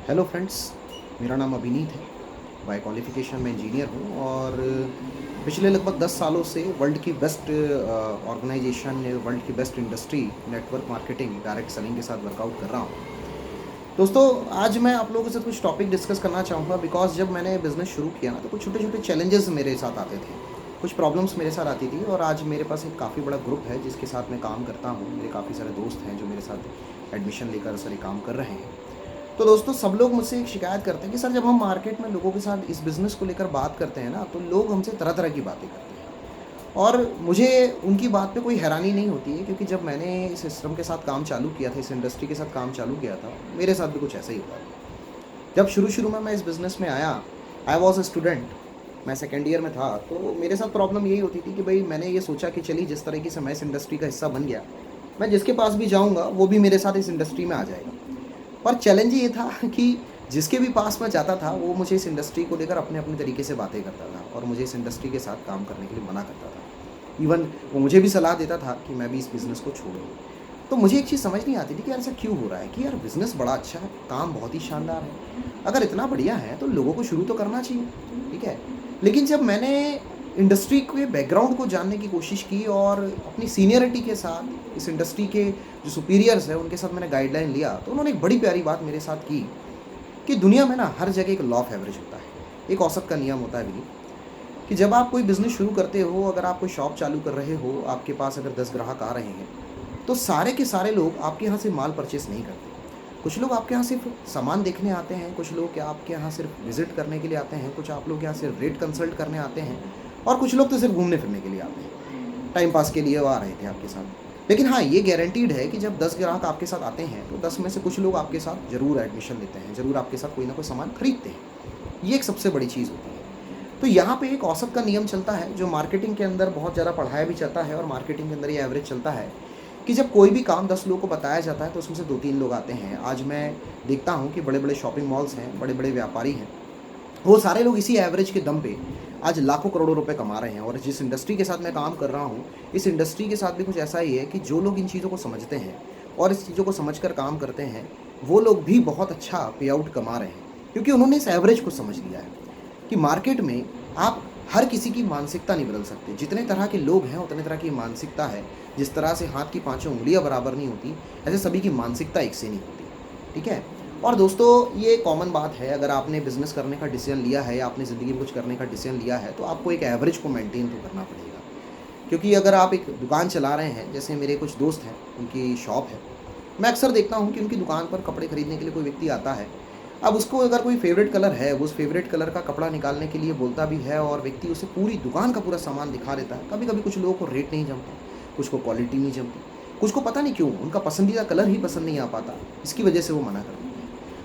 Hello friends, मेरा नाम अभिनीत है। बाय क्वालिफ़िकेशन मैं इंजीनियर हूँ और पिछले लगभग 10 सालों से वर्ल्ड की बेस्ट ऑर्गेनाइजेशन, वर्ल्ड की best industry, network marketing, direct selling के साथ वर्कआउट कर रहा हूँ। दोस्तों, आज मैं आप लोगों के साथ कुछ टॉपिक डिस्कस करना चाहूँगा बिकॉज़ जब मैंने बिज़नेस शुरू किया ना, तो कुछ छोटे-छोटे चैलेंजेस मेरे साथ आते थे। कुछ प्रॉब्लम्स मेरे साथ आती थी और आज मेरे पास एक काफ़ी बड़ा ग्रुप है जिसके साथ मैं काम करता हूँ। मेरे काफ़ी सारे दोस्त हैं जो मेरे साथ एडमिशन लेकर सारे काम कर रहे हैं। तो दोस्तों, सब लोग मुझसे एक शिकायत करते हैं कि सर, जब हम मार्केट में लोगों के साथ इस बिज़नेस को लेकर बात करते हैं ना, तो लोग हमसे तरह-तरह की बातें करते हैं। और मुझे उनकी बात पे कोई हैरानी नहीं होती है, क्योंकि जब मैंने इस सिस्टम के साथ काम चालू किया था, इस इंडस्ट्री के साथ काम चालू किया था, मेरे साथ भी कुछ ऐसा ही हुआ था। जब शुरू-शुरू में मैं इस बिज़नेस में आया, आई वाज़ अ स्टूडेंट, मैं सेकंड ईयर में था, तो मेरे साथ प्रॉब्लम यही होती थी कि भई मैंने ये सोचा कि चलिए, जिस तरीके से मैं इस इंडस्ट्री का हिस्सा बन गया, मैं जिसके पास भी जाऊँगा, वो भी मेरे साथ इस इंडस्ट्री में आ जाएगा। पर चैलेंज ये था कि जिसके भी पास मैं जाता था, वो मुझे इस इंडस्ट्री को लेकर अपने-अपने तरीके से बातें करता था और मुझे इस इंडस्ट्री के साथ काम करने के लिए मना करता था। इवन वो मुझे भी सलाह देता था कि मैं भी इस बिज़नेस को छोड़ दूँ। तो मुझे एक चीज़ समझ नहीं आती थी कि यार, ऐसा क्यों हो रहा है कि यार, बिज़नेस बड़ा अच्छा है, काम बहुत ही शानदार है। अगर इतना बढ़िया है, तो लोगों को शुरू तो करना चाहिए, ठीक है? लेकिन जब मैंने इंडस्ट्री के बैकग्राउंड को जानने की कोशिश की और अपनी सीनियरिटी के साथ इस इंडस्ट्री के जो सुपीरियर्स हैं, उनके साथ मैंने गाइडलाइन लिया, तो उन्होंने एक बड़ी प्यारी बात मेरे साथ की कि दुनिया में ना हर जगह एक लॉ ऑफ एवरेज होता है। एक औसत का नियम होता है विनीत, कि जब आप कोई बिज़नेस शुरू करते हो, अगर आप कोई शॉप चालू कर रहे हो, आपके पास अगर 10 ग्राहक आ रहे हैं, तो सारे के सारे लोग आपके यहाँ से माल परचेज़ नहीं करते। कुछ लोग आपके यहाँ सिर्फ़ सामान देखने आते हैं, कुछ लोग क्या आपके यहाँ सिर्फ़ विज़िट करने के लिए आते हैं, कुछ आप लोग यहाँ सिर्फ़ रेट कंसल्ट करने आते हैं और कुछ लोग तो सिर्फ़ घूमने-फिरने के लिए आते हैं। टाइम पास के लिए वो आ रहे थे आपके साथ। लेकिन हाँ, ये गारंटीड है कि जब 10 ग्राहक आपके साथ आते हैं, तो 10 में से कुछ लोग आपके साथ ज़रूर एडमिशन लेते हैं, ज़रूर आपके साथ कोई ना कोई सामान खरीदते हैं। ये एक सबसे बड़ी चीज़ होती है। तो यहाँ पे एक औसत का नियम चलता है, जो मार्केटिंग के अंदर बहुत ज़्यादा पढ़ाया भी जाता है और मार्केटिंग के अंदर ये एवरेज चलता है कि जब कोई भी काम 10 लोगों को बताया जाता है, तो उसमें से 2-3 लोग आते हैं। आज मैं देखता हूँ कि बड़े-बड़े शॉपिंग मॉल्स हैं, बड़े-बड़े व्यापारी हैं, वो सारे लोग इसी एवरेज के दम पे आज लाखों करोड़ों रुपए कमा रहे हैं। और जिस इंडस्ट्री के साथ मैं काम कर रहा हूँ, इस इंडस्ट्री के साथ भी कुछ ऐसा ही है कि जो लोग इन चीज़ों को समझते हैं और इस चीज़ों को समझकर काम करते हैं, वो लोग भी बहुत अच्छा पे आउट कमा रहे हैं, क्योंकि उन्होंने इस एवरेज को समझ लिया है कि मार्केट में आप हर किसी की मानसिकता नहीं बदल सकते। जितने तरह के लोग हैं, उतने तरह की मानसिकता है। जिस तरह से हाथ की पाँचों उँगलियाँ बराबर नहीं होती, ऐसे सभी की मानसिकता एक से नहीं होती, ठीक है? और दोस्तों, ये कॉमन बात है, अगर आपने बिज़नेस करने का डिसीज़न लिया है या आपने ज़िंदगी में कुछ करने का डिसीज़न लिया है, तो आपको एक एवरेज को मेंटेन तो करना पड़ेगा। क्योंकि अगर आप एक दुकान चला रहे हैं, जैसे मेरे कुछ दोस्त हैं, उनकी शॉप है। मैं अक्सर देखता हूँ कि उनकी दुकान पर कपड़े खरीदने के लिए कोई व्यक्ति आता है। अब उसको अगर कोई फ़ेवरेट कलर है, वो उस फ़ेवरेट कलर का कपड़ा निकालने के लिए बोलता भी है और व्यक्ति उसे पूरी दुकान का पूरा सामान दिखा देता है। कभी-कभी कुछ लोगों को रेट नहीं जमता, कुछ को क्वालिटी नहीं जमती, कुछ को पता नहीं क्यों उनका पसंदीदा कलर ही पसंद नहीं आ पाता, इसकी वजह से वो मना कर देते हैं।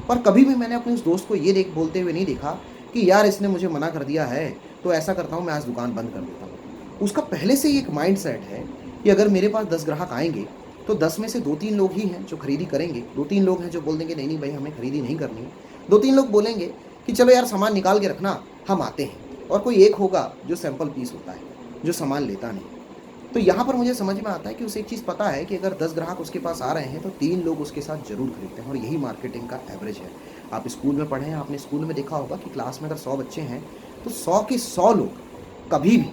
पर कभी भी मैंने अपने उस दोस्त को ये बोलते हुए नहीं देखा कि यार, इसने मुझे मना कर दिया है, तो ऐसा करता हूँ, मैं आज दुकान बंद कर देता हूँ। उसका पहले से ही एक माइंडसेट है कि अगर मेरे पास 10 ग्राहक आएँगे, तो 10 में से 2-3 लोग ही हैं जो खरीदी करेंगे, 2-3 लोग हैं जो बोल देंगे नहीं, नहीं भाई, हमें खरीदी नहीं करनी है। 2-3 लोग बोलेंगे कि चलो यार, सामान निकाल के रखना, हम आते हैं। और कोई एक होगा जो सैंपल पीस होता है, जो सामान लेता नहीं। तो यहाँ पर मुझे समझ में आता है कि उसे एक चीज़ पता है कि अगर 10 ग्राहक उसके पास आ रहे हैं, तो 3 लोग उसके साथ ज़रूर खरीदते हैं और यही मार्केटिंग का एवरेज है। आप स्कूल में पढ़े हैं, आपने स्कूल में देखा होगा कि क्लास में अगर 100 बच्चे हैं, तो 100 के 100 लोग कभी भी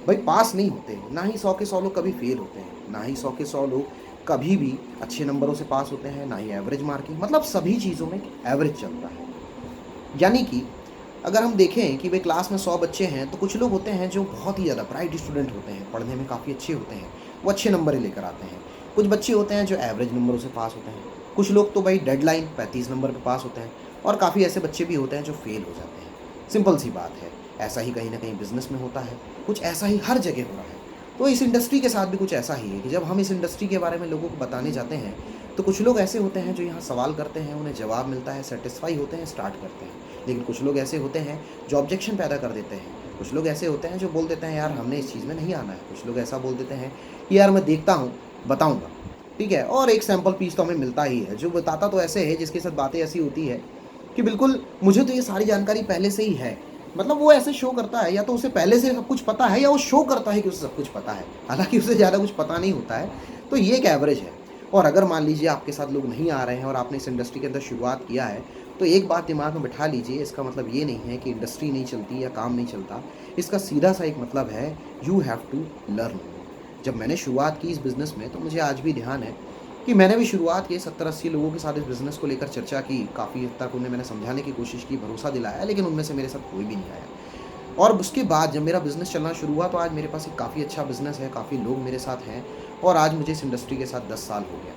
भाई पास नहीं होते, ना ही 100 के 100 लोग कभी फेल होते हैं, ना ही 100 के 100 लोग कभी भी अच्छे नंबरों से पास होते हैं, ना ही एवरेज मार्किंग। मतलब सभी चीज़ों में एवरेज चलता है। यानी कि अगर हम देखें कि भाई क्लास में 100 बच्चे हैं, तो कुछ लोग होते हैं जो बहुत ही ज़्यादा ब्राइट स्टूडेंट होते हैं, पढ़ने में काफ़ी अच्छे होते हैं, वो अच्छे नंबर ही लेकर आते हैं। कुछ बच्चे होते हैं जो एवरेज नंबरों से पास होते हैं, कुछ लोग तो भाई डेडलाइन 35 नंबर पे पास होते हैं और काफ़ी ऐसे बच्चे भी होते हैं जो फेल हो जाते हैं। सिंपल सी बात है, ऐसा ही कहीं न कहीं बिज़नेस में होता है, कुछ ऐसा ही हर जगह हो रहा है। तो इस इंडस्ट्री के साथ भी कुछ ऐसा ही है कि जब हम इस इंडस्ट्री के बारे में लोगों को बताने जाते हैं, तो कुछ लोग ऐसे होते हैं जो यहाँ सवाल करते हैं, उन्हें जवाब मिलता है, सैटिस्फाई होते हैं, स्टार्ट करते हैं। लेकिन कुछ लोग ऐसे होते हैं जो ऑब्जेक्शन पैदा कर देते हैं। कुछ लोग ऐसे होते हैं जो बोल देते हैं यार, हमने इस चीज़ में नहीं आना है। कुछ लोग ऐसा बोल देते हैं कि यार, मैं देखता हूँ, बताऊँगा, ठीक है? और एक सैंपल पीस तो हमें मिलता ही है, जो बताता तो ऐसे है जिसके साथ बातें ऐसी होती है कि बिल्कुल मुझे तो ये सारी जानकारी पहले से ही है। मतलब वो ऐसे शो करता है, या तो उसे पहले से सब कुछ पता है, या वो शो करता है कि उसे सब कुछ पता है, हालाँकि उसे ज़्यादा कुछ पता नहीं होता है। तो ये एक एवरेज है। और अगर मान लीजिए आपके साथ लोग नहीं आ रहे हैं और आपने इस इंडस्ट्री के अंदर शुरुआत किया है, तो एक बात दिमाग में बिठा लीजिए, इसका मतलब ये नहीं है कि इंडस्ट्री नहीं चलती या काम नहीं चलता। इसका सीधा सा एक मतलब है, यू हैव टू लर्न। जब मैंने शुरुआत की इस बिज़नेस में, तो मुझे आज भी ध्यान है कि मैंने भी शुरुआत की 70-80 लोगों के साथ इस बिज़नेस को लेकर चर्चा की, काफ़ी हद तक उन्हें मैंने समझाने की कोशिश की, भरोसा दिलाया, लेकिन उनमें से मेरे साथ कोई भी नहीं आया। और उसके बाद जब मेरा बिज़नेस चलना शुरू हुआ, तो आज मेरे पास एक काफ़ी अच्छा बिज़नेस है, काफ़ी लोग मेरे साथ हैं और आज मुझे इस इंडस्ट्री के साथ 10 साल हो गया।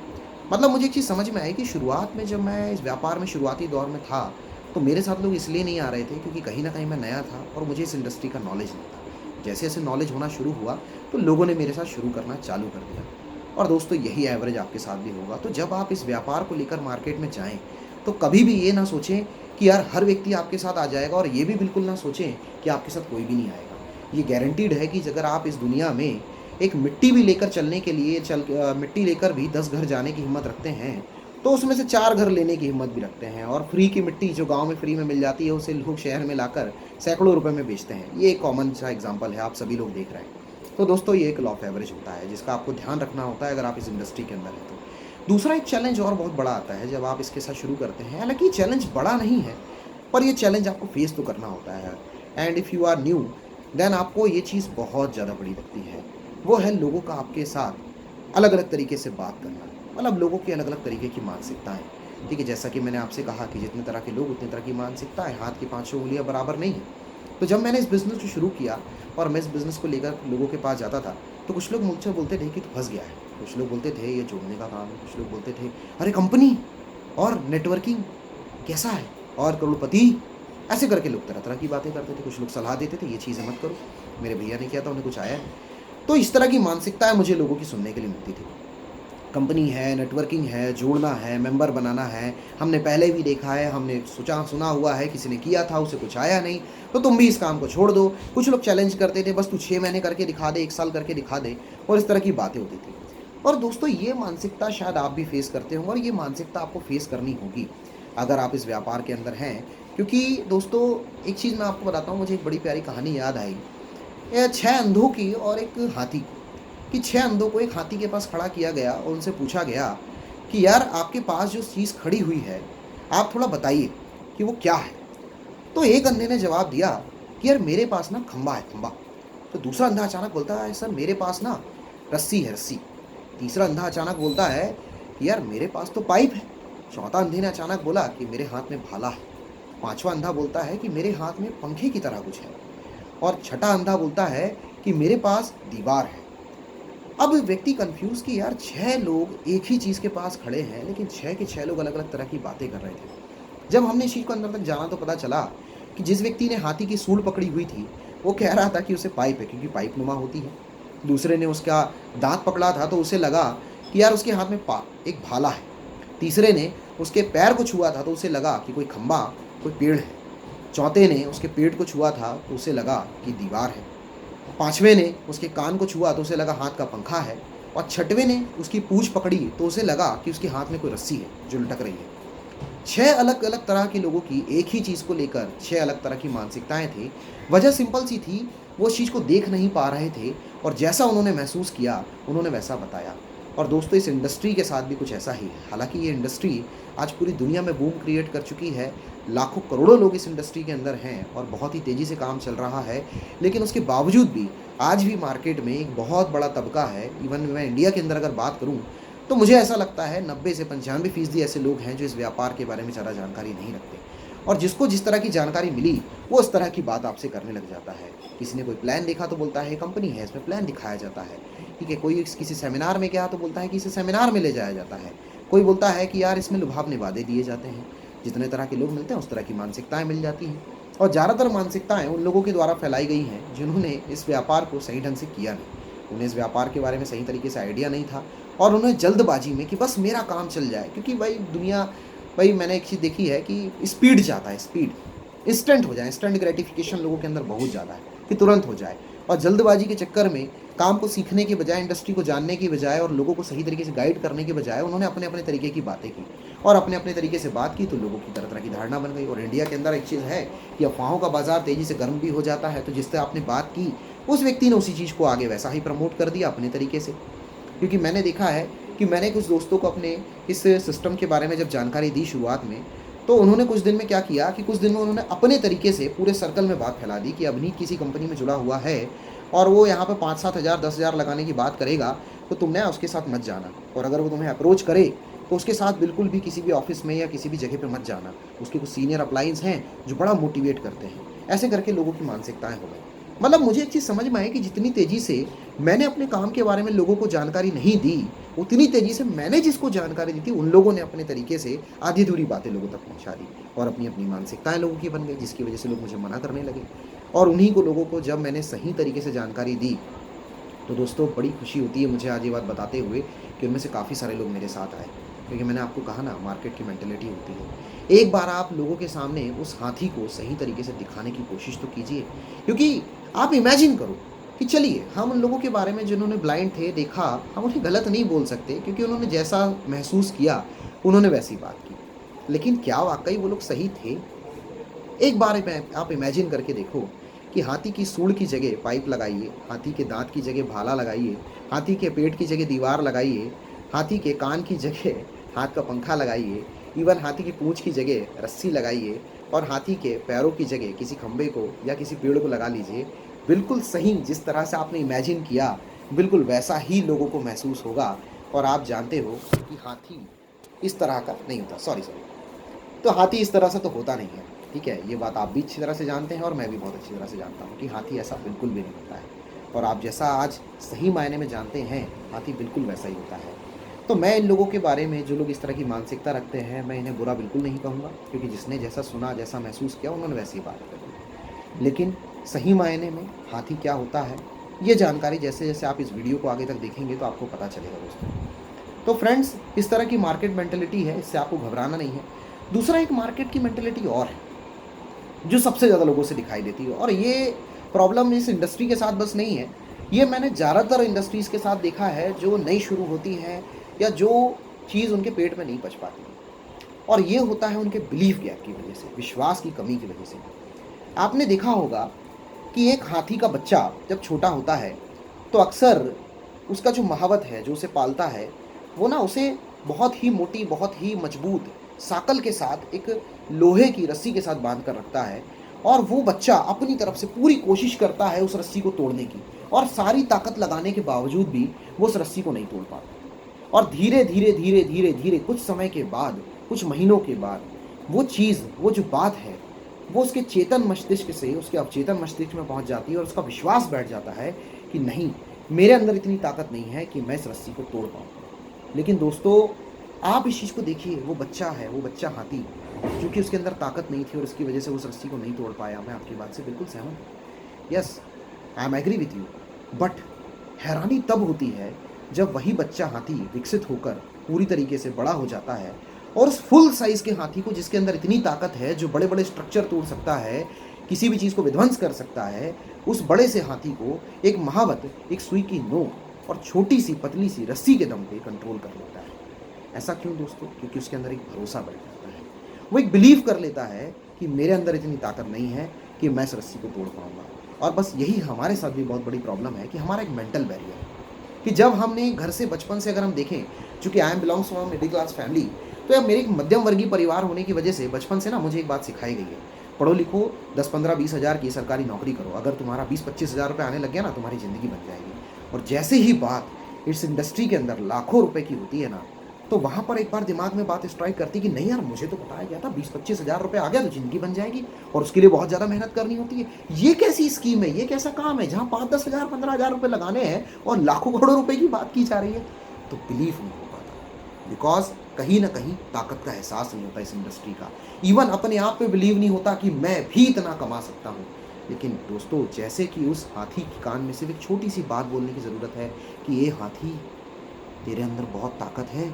मतलब मुझे एक चीज़ समझ में आई कि शुरुआत में जब मैं इस व्यापार में शुरुआती दौर में था, तो मेरे साथ लोग इसलिए नहीं आ रहे थे क्योंकि कहीं न कहीं मैं नया था और मुझे इस इंडस्ट्री का नॉलेज नहीं था। जैसे-जैसे नॉलेज होना शुरू हुआ, तो लोगों ने मेरे साथ शुरू करना चालू कर दिया। और दोस्तों, यही एवरेज आपके साथ भी होगा। तो जब आप इस व्यापार को लेकर मार्केट में जाएँ, तो कभी भी ये ना सोचें कि यार हर व्यक्ति आपके साथ आ जाएगा, और ये भी बिल्कुल ना सोचें कि आपके साथ कोई भी नहीं आएगा। ये गारंटीड है कि अगर आप इस दुनिया में एक मिट्टी भी लेकर चलने के लिए मिट्टी लेकर भी 10 घर जाने की हिम्मत रखते हैं, तो उसमें से 4 घर लेने की हिम्मत भी रखते हैं। और फ्री की मिट्टी जो गाँव में फ्री में मिल जाती है, उसे लोग शहर में लाकर सैकड़ों रुपए में बेचते हैं। ये एक कॉमन सा एग्ज़ाम्पल है, आप सभी लोग देख रहे हैं। तो दोस्तों, ये एक लॉ ऑफ एवरेज होता है जिसका आपको ध्यान रखना होता है अगर आप इस इंडस्ट्री के अंदर हैं तो। दूसरा एक चैलेंज और बहुत बड़ा आता है जब आप इसके साथ शुरू करते हैं। हालाँकि ये चैलेंज बड़ा नहीं है, पर ये चैलेंज आपको फेस तो करना होता है। And if you are new, then आपको ये चीज़ बहुत ज़्यादा बड़ी लगती है। वो है लोगों का आपके साथ अलग-अलग तरीके से बात करना। मतलब लोगों की अलग-अलग तरीके की मानसिकताएँ। ठीक है, जैसा कि मैंने आपसे कहा कि जितने तरह के लोग, उतनी तरह की मानसिकताएँ, हाथ की पाँचों उँगलियाँ बराबर नहीं हैं। तो जब मैंने इस बिज़नेस को शुरू किया और मैं इस बिज़नेस को लेकर लोगों के पास जाता था, तो कुछ लोग मुझसे बोलते थे कि तू फँस गया है। कुछ लोग बोलते थे ये जोड़ने का काम है, कुछ लोग बोलते थे अरे कंपनी और नेटवर्किंग कैसा है और करोड़पति, ऐसे करके लोग तरह-तरह की बातें करते थे। कुछ लोग सलाह देते थे ये चीज़ें मत करो, मेरे भैया ने किया था, उन्हें कुछ आया है। तो इस तरह की मानसिकताएँ मुझे लोगों की सुनने के लिए मिलती थी। कंपनी है, नेटवर्किंग है, जोड़ना है, मेंबर बनाना है, हमने पहले भी देखा है, हमने सोचा सुना हुआ है, किसी ने किया था, उसे कुछ आया नहीं, तो तुम भी इस काम को छोड़ दो। कुछ लोग चैलेंज करते थे, बस तू 6 महीने करके दिखा दे, 1 साल करके दिखा दे, और इस तरह की बातें होती थी। और दोस्तों, ये मानसिकता शायद आप भी फेस करते होंगे और ये मानसिकता आपको फेस करनी होगी, अगर आप इस व्यापार के अंदर हैं। क्योंकि दोस्तों, एक चीज़ मैं आपको बताता हूँ, मुझे एक बड़ी प्यारी कहानी याद आई। 6 अंधों की और एक हाथी की। कि 6 अंधों को एक हाथी के पास खड़ा किया गया और उनसे पूछा गया कि यार आपके पास जो चीज़ खड़ी हुई है, आप थोड़ा बताइए कि वो क्या है? तो एक अंधे ने जवाब दिया कि यार मेरे पास ना खंबा है, खंबा। तो दूसरा अंधा अचानक बोलता है सर मेरे पास ना रस्सी है, रस्सी। तीसरा अंधा अचानक बोलता है कि यार मेरे पास तो पाइप है। चौथा अंधे ने अचानक बोला कि मेरे हाथ में भाला है। पाँचवा अंधा बोलता है कि मेरे हाथ में पंखे की तरह कुछ है। और छठा अंधा बोलता है कि मेरे पास दीवार है। अब व्यक्ति कन्फ्यूज़ कि यार 6 लोग एक ही चीज़ के पास खड़े हैं, लेकिन 6 के 6 लोग अलग-अलग तरह की बातें कर रहे थे। जब हमने इस चीज़ को अंदर तक जाना, तो पता चला कि जिस व्यक्ति ने हाथी की सूंड पकड़ी हुई थी, वो कह रहा था कि उसे पाइप है क्योंकि पाइप नुमा होती है। दूसरे ने उसका दाँत पकड़ा था, तो उसे लगा कि यार उसके हाथ में पा एक भाला है। तीसरे ने उसके पैर को छुआ था, तो उसे लगा कि कोई खंभा, कोई पेड़ है। चौथे ने उसके पेट को छुआ था, तो उसे लगा कि दीवार है। पाँचवें ने उसके कान को छुआ तो उसे लगा हाथ का पंखा है, और छठवें ने उसकी पूँछ पकड़ी तो उसे लगा कि उसके हाथ में कोई रस्सी है जो लटक रही है। 6 अलग-अलग तरह के लोगों की एक ही चीज़ को लेकर 6 अलग तरह की मानसिकताएँ थी। वजह सिंपल सी थी, वो उस चीज़ को देख नहीं पा रहे थे और जैसा उन्होंने महसूस किया, उन्होंने वैसा बताया। और दोस्तों, इस इंडस्ट्री के साथ भी कुछ ऐसा ही है। हालाँकि ये इंडस्ट्री आज पूरी दुनिया में बूम क्रिएट कर चुकी है। लाखों करोड़ों लोग इस इंडस्ट्री के अंदर हैं और बहुत ही तेज़ी से काम चल रहा है। लेकिन उसके बावजूद भी आज भी मार्केट में एक बहुत बड़ा तबका है। इवन मैं इंडिया के अंदर अगर बात करूँ, तो मुझे ऐसा लगता है 90 से 95% ऐसे लोग हैं जो इस व्यापार के बारे में ज़्यादा जानकारी नहीं रखते। और जिसको जिस तरह की जानकारी मिली, वो उस तरह की बात आपसे करने लग जाता है। किसी ने कोई प्लान देखा तो बोलता है कंपनी है, इसमें प्लान दिखाया जाता है। ठीक है, कोई किसी सेमिनार में गया तो बोलता है कि इसे सेमिनार में ले जाया जाता है। कोई बोलता है कि यार इसमें लुभावने वादे दिए जाते हैं। जितने तरह के लोग मिलते हैं, उस तरह की मानसिकताएँ मिल जाती हैं। और ज़्यादातर मानसिकताएँ उन लोगों के द्वारा फैलाई गई हैं जिन्होंने इस व्यापार को सही ढंग से किया नहीं। उन्हें इस व्यापार के बारे में सही तरीके से आइडिया नहीं था और उन्हें जल्दबाजी में कि बस मेरा काम चल जाए, क्योंकि भाई मैंने एक चीज़ देखी है कि स्पीड चाहता है, स्पीड, इंस्टेंट हो जाए, इंस्टेंट ग्रेटिफिकेशन लोगों के अंदर बहुत ज़्यादा है कि तुरंत हो जाए। और जल्दबाजी के चक्कर में काम को सीखने के बजाय, इंडस्ट्री को जानने की बजाय और लोगों को सही तरीके से गाइड करने के बजाय उन्होंने अपने अपने तरीके की बातें की और अपने अपने तरीके से बात की, तो लोगों की तरह तरह की धारणा बन गई। और इंडिया के अंदर एक चीज़ है कि अफवाहों का बाजार तेज़ी से गर्म भी हो जाता है। तो जिससे आपने बात की, उस व्यक्ति ने उसी चीज़ को आगे वैसा ही प्रमोट कर दिया अपने तरीके से। क्योंकि मैंने देखा है कि मैंने कुछ दोस्तों को अपने इस सिस्टम के बारे में जब जानकारी दी शुरुआत में, तो उन्होंने कुछ दिन में क्या किया कि कुछ दिन में उन्होंने अपने तरीके से पूरे सर्कल में बात फैला दी कि अभिनीत किसी कंपनी में जुड़ा हुआ है और वो यहाँ पे 5-7 हज़ार 10 हज़ार लगाने की बात करेगा, तो तुमने उसके साथ मत जाना। और अगर वो तुम्हें अप्रोच करे तो उसके साथ बिल्कुल भी किसी भी ऑफिस में या किसी भी जगह पे मत जाना। उसके कुछ सीनियर अप्लाइंस हैं जो बड़ा मोटिवेट करते हैं। ऐसे करके लोगों की मानसिकताएं हो गई। मतलब मुझे एक चीज़ समझ में आई कि जितनी तेज़ी से मैंने अपने काम के बारे में लोगों को जानकारी नहीं दी, उतनी तेज़ी से मैंने जिसको जानकारी दी थी उन लोगों ने अपने तरीके से आधी-अधूरी बातें लोगों तक पहुँचा दी और अपनी-अपनी मानसिकताएँ लोगों की बन गई, जिसकी वजह से लोग मुझे मना करने लगे। और उन्हीं को लोगों को जब मैंने सही तरीके से जानकारी दी, तो दोस्तों बड़ी खुशी होती है मुझे आज ये बात बताते हुए कि उनमें से काफ़ी सारे लोग मेरे साथ आए। क्योंकि मैंने आपको कहा ना, मार्केट की मेंटालिटी होती है। एक बार आप लोगों के सामने उस हाथी को सही तरीके से दिखाने की कोशिश तो कीजिए। क्योंकि आप इमेजिन करो कि चलिए हम उन लोगों के बारे में जिन्होंने ब्लाइंड थे देखा, हम उन्हें गलत नहीं बोल सकते क्योंकि उन्होंने जैसा महसूस किया उन्होंने वैसी बात की। लेकिन क्या वाक़ई वो लोग सही थे? एक बार आप इमेजिन करके देखो कि हाथी की सूंड की जगह पाइप लगाइए, हाथी के दाँत की जगह भाला लगाइए, हाथी के पेट की जगह दीवार लगाइए, हाथी के कान की जगह हाथ का पंखा लगाइए, इवन हाथी की पूँछ की जगह रस्सी लगाइए और हाथी के पैरों की जगह किसी खंभे को या किसी पेड़ को लगा लीजिए। बिल्कुल सही जिस तरह से आपने इमेजिन किया, बिल्कुल वैसा ही लोगों को महसूस होगा। और आप जानते हो कि हाथी इस तरह का नहीं होता, सॉरी, तो हाथी इस तरह से तो होता नहीं है, ठीक है? ये बात आप भी अच्छी तरह से जानते हैं और मैं भी बहुत अच्छी तरह से जानता हूँ कि हाथी ऐसा बिल्कुल भी नहीं होता है। और आप जैसा आज सही मायने में जानते हैं, हाथी बिल्कुल वैसा ही होता है। तो मैं इन लोगों के बारे में, जो लोग इस तरह की मानसिकता रखते हैं, मैं इन्हें बुरा बिल्कुल नहीं कहूँगा क्योंकि जिसने जैसा सुना, जैसा महसूस किया, उन्होंने वैसी ही बात करी। लेकिन सही मायने में हाथी क्या होता है, ये जानकारी जैसे-जैसे आप इस वीडियो को आगे तक देखेंगे तो आपको पता चलेगा दोस्तों। तो फ्रेंड्स, इस तरह की मार्केट मेंटालिटी है, इससे आपको घबराना नहीं है। दूसरा एक मार्केट की मेंटालिटी और है, जो सबसे ज़्यादा लोगों से दिखाई देती है और ये प्रॉब्लम इस इंडस्ट्री के साथ बस नहीं है, ये मैंने ज़्यादातर इंडस्ट्रीज़ के साथ देखा है जो नई शुरू होती हैं या जो चीज़ उनके पेट में नहीं पच पाती। और ये होता है उनके बिलीफ गैप की वजह से, विश्वास की कमी की वजह से। आपने देखा होगा कि एक हाथी का बच्चा जब छोटा होता है तो अक्सर उसका जो महावत है, जो उसे पालता है, वो ना उसे बहुत ही मोटी, बहुत ही मजबूत साकल के साथ, एक लोहे की रस्सी के साथ बांध कर रखता है और वो बच्चा अपनी तरफ से पूरी कोशिश करता है उस रस्सी को तोड़ने की और सारी ताकत लगाने के बावजूद भी वो उस रस्सी को नहीं तोड़ पाता। और धीरे धीरे धीरे धीरे धीरे कुछ समय के बाद, कुछ महीनों के बाद, वो चीज़, वो जो बात है, वो उसके चेतन मस्तिष्क से उसके अवचेतन मस्तिष्क में पहुंच जाती है और उसका विश्वास बैठ जाता है कि नहीं, मेरे अंदर इतनी ताकत नहीं है कि मैं इस रस्सी को तोड़ पाऊँ। लेकिन दोस्तों, आप इस चीज़ को देखिए, वो बच्चा है, वो बच्चा हाथी, क्योंकि उसके अंदर ताकत नहीं थी और इसकी वजह से उस रस्सी को नहीं तोड़ पाया। मैं आपकी बात से बिल्कुल सहमत हूँ। Yes, I am agree with you. But हैरानी तब होती है जब वही बच्चा हाथी विकसित होकर पूरी तरीके से बड़ा हो जाता है और उस फुल साइज़ के हाथी को, जिसके अंदर इतनी ताकत है, जो बड़े बड़े स्ट्रक्चर तोड़ सकता है, किसी भी चीज़ को विध्वंस कर सकता है, उस बड़े से हाथी को एक महावत, एक सुई की नोक और छोटी सी पतली सी रस्सी के दम पे कंट्रोल कर लेता है। ऐसा क्यों दोस्तों? क्योंकि उसके अंदर एक भरोसा बढ़ जाता है। वो एक बिलीव कर लेता है कि मेरे अंदर इतनी ताकत नहीं है कि मैं इस रस्सी को तोड़ पाऊंगा। और बस यही हमारे साथ भी बहुत बड़ी प्रॉब्लम है कि हमारा एक मेंटल बैरियर है कि जब हमने घर से बचपन से, अगर हम देखें, चूंकि I am belongs from middle class family, तो यार मेरे एक मध्यम वर्गीय परिवार होने की वजह से बचपन से ना मुझे एक बात सिखाई गई है, पढ़ो लिखो, 10-15-20 हज़ार की सरकारी नौकरी करो, अगर तुम्हारा 20-25 हज़ार रुपये आने लग गया ना, तुम्हारी ज़िंदगी बन जाएगी। और जैसे ही बात इस इंडस्ट्री के अंदर लाखों रुपए की होती है ना, तो वहाँ पर एक बार दिमाग में बात स्ट्राइक करती कि नहीं यार, मुझे तो बताया गया था 20-25 हज़ार रुपये आ गया तो ज़िंदगी बन जाएगी और उसके लिए बहुत ज़्यादा मेहनत करनी होती है। ये कैसी स्कीम है, ये कैसा काम है जहाँ 5-10 हज़ार 15 हज़ार रुपये लगाने हैं और लाखों करोड़ों रुपए की बात की जा रही है? तो बिलीव नहीं हो पाता, बिकॉज कहीं ना कहीं ताकत का एहसास नहीं होता इस इंडस्ट्री का। इवन अपने आप पे बिलीव नहीं होता कि मैं भी इतना कमा सकता हूँ। लेकिन दोस्तों, जैसे कि उस हाथी के कान में सिर्फ एक छोटी सी बात बोलने की ज़रूरत है कि ये हाथी, तेरे अंदर बहुत ताकत है,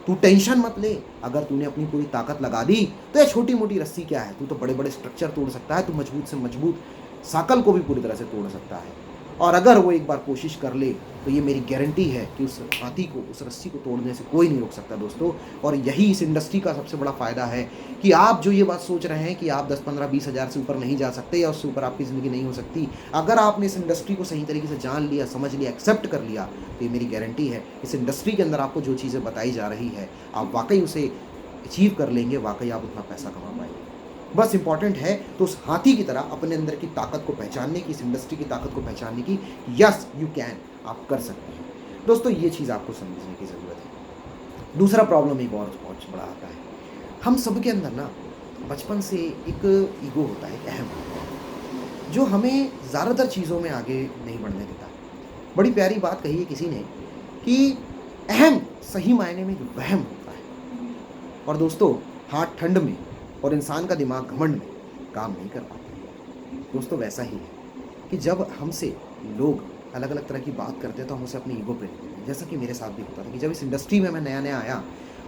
तू टेंशन मत ले, अगर तूने अपनी पूरी ताकत लगा दी तो ये छोटी मोटी रस्सी क्या है, तू तो बड़े बड़े स्ट्रक्चर तोड़ सकता है, तू मजबूत से मजबूत साकल को भी पूरी तरह से तोड़ सकता है। और अगर वो एक बार कोशिश कर ले तो ये मेरी गारंटी है कि उस हाथी को, उस रस्सी को तोड़ने से कोई नहीं रोक सकता दोस्तों। और यही इस इंडस्ट्री का सबसे बड़ा फ़ायदा है कि आप जो ये बात सोच रहे हैं कि आप 10, 15, 20 हज़ार से ऊपर नहीं जा सकते या उससे ऊपर आपकी ज़िंदगी नहीं हो सकती, अगर आपने इस इंडस्ट्री को सही तरीके से जान लिया, समझ लिया, एक्सेप्ट कर लिया, तो ये मेरी गारंटी है इस इंडस्ट्री के अंदर आपको जो चीज़ें बताई जा रही है, आप वाकई उसे अचीव कर लेंगे, वाकई आप उतना पैसा कमा पाएंगे। बस इंपॉर्टेंट है तो उस हाथी की तरह अपने अंदर की ताकत को पहचानने की, इस इंडस्ट्री की ताकत को पहचानने की। यस यू कैन, आप कर सकते हैं दोस्तों। ये चीज़ आपको समझने की ज़रूरत है। दूसरा प्रॉब्लम एक और बहुत बड़ा आता है, हम सब के अंदर ना बचपन से एक ईगो होता है, एक अहम, जो हमें ज़्यादातर चीज़ों में आगे नहीं बढ़ने देता। बड़ी प्यारी बात कही है किसी ने कि अहम सही मायने में वहम होता है। और दोस्तों हाथ ठंड में और इंसान का दिमाग घमंड में काम नहीं कर पाता। दोस्तों वैसा ही है कि जब हमसे लोग अलग अलग तरह की बात करते हैं तो हम उसे अपनी ईगो पे लेते हैं। जैसा कि मेरे साथ भी होता था कि जब इस इंडस्ट्री में मैं नया नया आया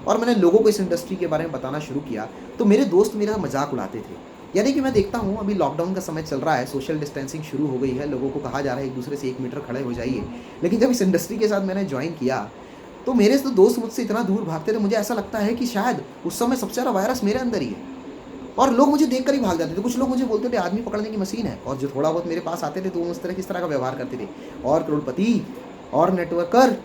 और मैंने लोगों को इस इंडस्ट्री के बारे में बताना शुरू किया तो मेरे दोस्त मेरा मजाक उड़ाते थे। यानी कि मैं देखता हूँ अभी लॉकडाउन का समय चल रहा है, सोशल डिस्टेंसिंग शुरू हो गई है, लोगों को कहा जा रहा है एक दूसरे से 1 मीटर खड़े हो जाइए। लेकिन जब इस इंडस्ट्री के साथ मैंने ज्वाइन किया तो मेरे तो दोस्त मुझसे इतना दूर भागते थे, मुझे ऐसा लगता है कि शायद उस समय सबसे ज़्यादा वायरस मेरे अंदर ही है। और लोग मुझे देखकर ही भाग जाते थे। कुछ लोग मुझे बोलते थे आदमी पकड़ने की मशीन है, और जो थोड़ा बहुत मेरे पास आते थे तो वो उस तरह किस तरह का व्यवहार करते थे, और करोड़पति और नेटवर्कर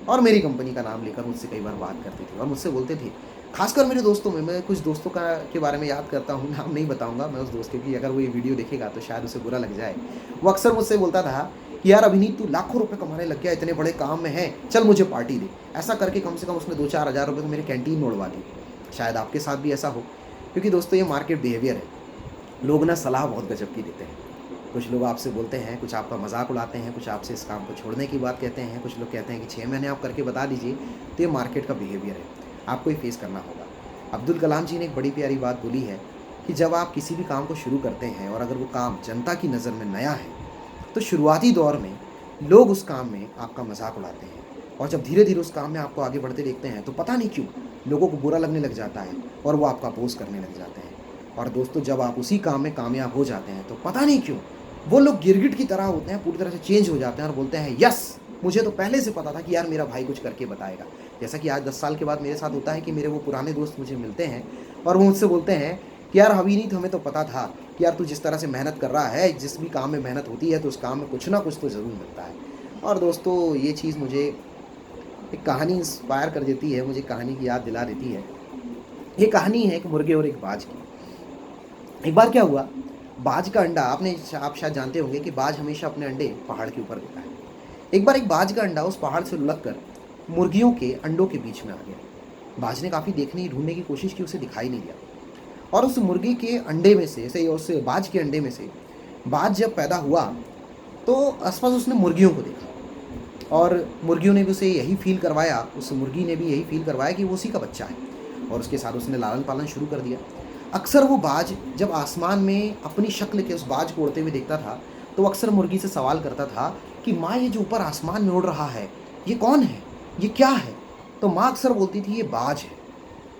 और मेरी कंपनी का नाम लेकर मुझसे कई बार बात करते थे और मुझसे बोलते थे। खासकर मेरे दोस्तों में, मैं कुछ दोस्तों का के बारे में याद करता हूँ, नाम नहीं बताऊँगा मैं उस दोस्त के, कि अगर वो ये वीडियो देखेगा तो शायद उसे बुरा लग जाए। वो अक्सर मुझसे बोलता था कि यार अभिनीत तू लाखों रुपए कमाने लग गया, इतने बड़े काम में है, चल मुझे पार्टी दे। ऐसा करके कम से कम उसने 2-4 हज़ार रुपये तो मेरे कैंटीन में उड़वा दी। शायद आपके साथ भी ऐसा हो, क्योंकि दोस्तों ये मार्केट बिहेवियर है। लोग ना सलाह बहुत गजब की देते हैं। कुछ लोग आपसे बोलते हैं, कुछ आपका मजाक उड़ाते हैं, कुछ आपसे इस काम को छोड़ने की बात कहते हैं, कुछ लोग कहते हैं कि 6 महीने आप करके बता दीजिए। तो ये मार्केट का बिहेवियर है, आपको ये फेस करना होगा। अब्दुल कलाम जी ने एक बड़ी प्यारी बात बोली है कि जब आप किसी भी काम को शुरू करते हैं और अगर वो काम जनता की नज़र में नया है तो शुरुआती दौर में लोग उस काम में आपका मजाक उड़ाते हैं, और जब धीरे धीरे उस काम में आपको आगे बढ़ते देखते हैं तो पता नहीं क्यों लोगों को बुरा लगने लग जाता है और वो आपका अपोज करने लग जाते हैं। और दोस्तों जब आप उसी काम में कामयाब हो जाते हैं तो पता नहीं क्यों वो लोग गिरगिट की तरह होते हैं, पूरी तरह से चेंज हो जाते हैं और बोलते हैं यस, मुझे तो पहले से पता था कि यार मेरा भाई कुछ करके बताएगा। जैसा कि आज 10 साल के बाद मेरे साथ होता है कि मेरे वो पुराने दोस्त मुझे मिलते हैं और वो मुझसे बोलते हैं कि यार अभिनीत हमें तो पता था कि यार तू जिस तरह से मेहनत कर रहा है, जिस भी काम में मेहनत होती है तो उस काम में कुछ ना कुछ तो ज़रूर मिलता है। और दोस्तों ये चीज़ मुझे एक कहानी इंस्पायर कर देती है, मुझे कहानी की याद दिला देती है। ये कहानी है एक मुर्गे और एक बाज की। एक बार क्या हुआ, बाज का अंडा, आप शायद जानते होंगे कि बाज हमेशा अपने अंडे पहाड़ के ऊपर देता है। एक बार एक बाज का अंडा उस पहाड़ से लुढ़क कर मुर्गियों के अंडों के बीच में आ गया। बाज ने काफ़ी देखने ढूंढने की कोशिश की, उसे दिखाई नहीं दिया। और उस मुर्गी के अंडे में से उस बाज के अंडे में से बाज जब पैदा हुआ तो आसपास उसने मुर्गियों को देखा और मुर्गियों ने भी उसे यही फील करवाया, उस मुर्गी ने भी यही फील करवाया कि वो उसी का बच्चा है, और उसके साथ उसने लालन पालन शुरू कर दिया। अक्सर वो बाज जब आसमान में अपनी शक्ल के उस बाज को उड़ते हुए देखता था तो वो अक्सर मुर्गी से सवाल करता था कि माँ ये जो ऊपर आसमान में उड़ रहा है ये कौन है, ये क्या है? तो माँ अक्सर बोलती थी ये बाज है।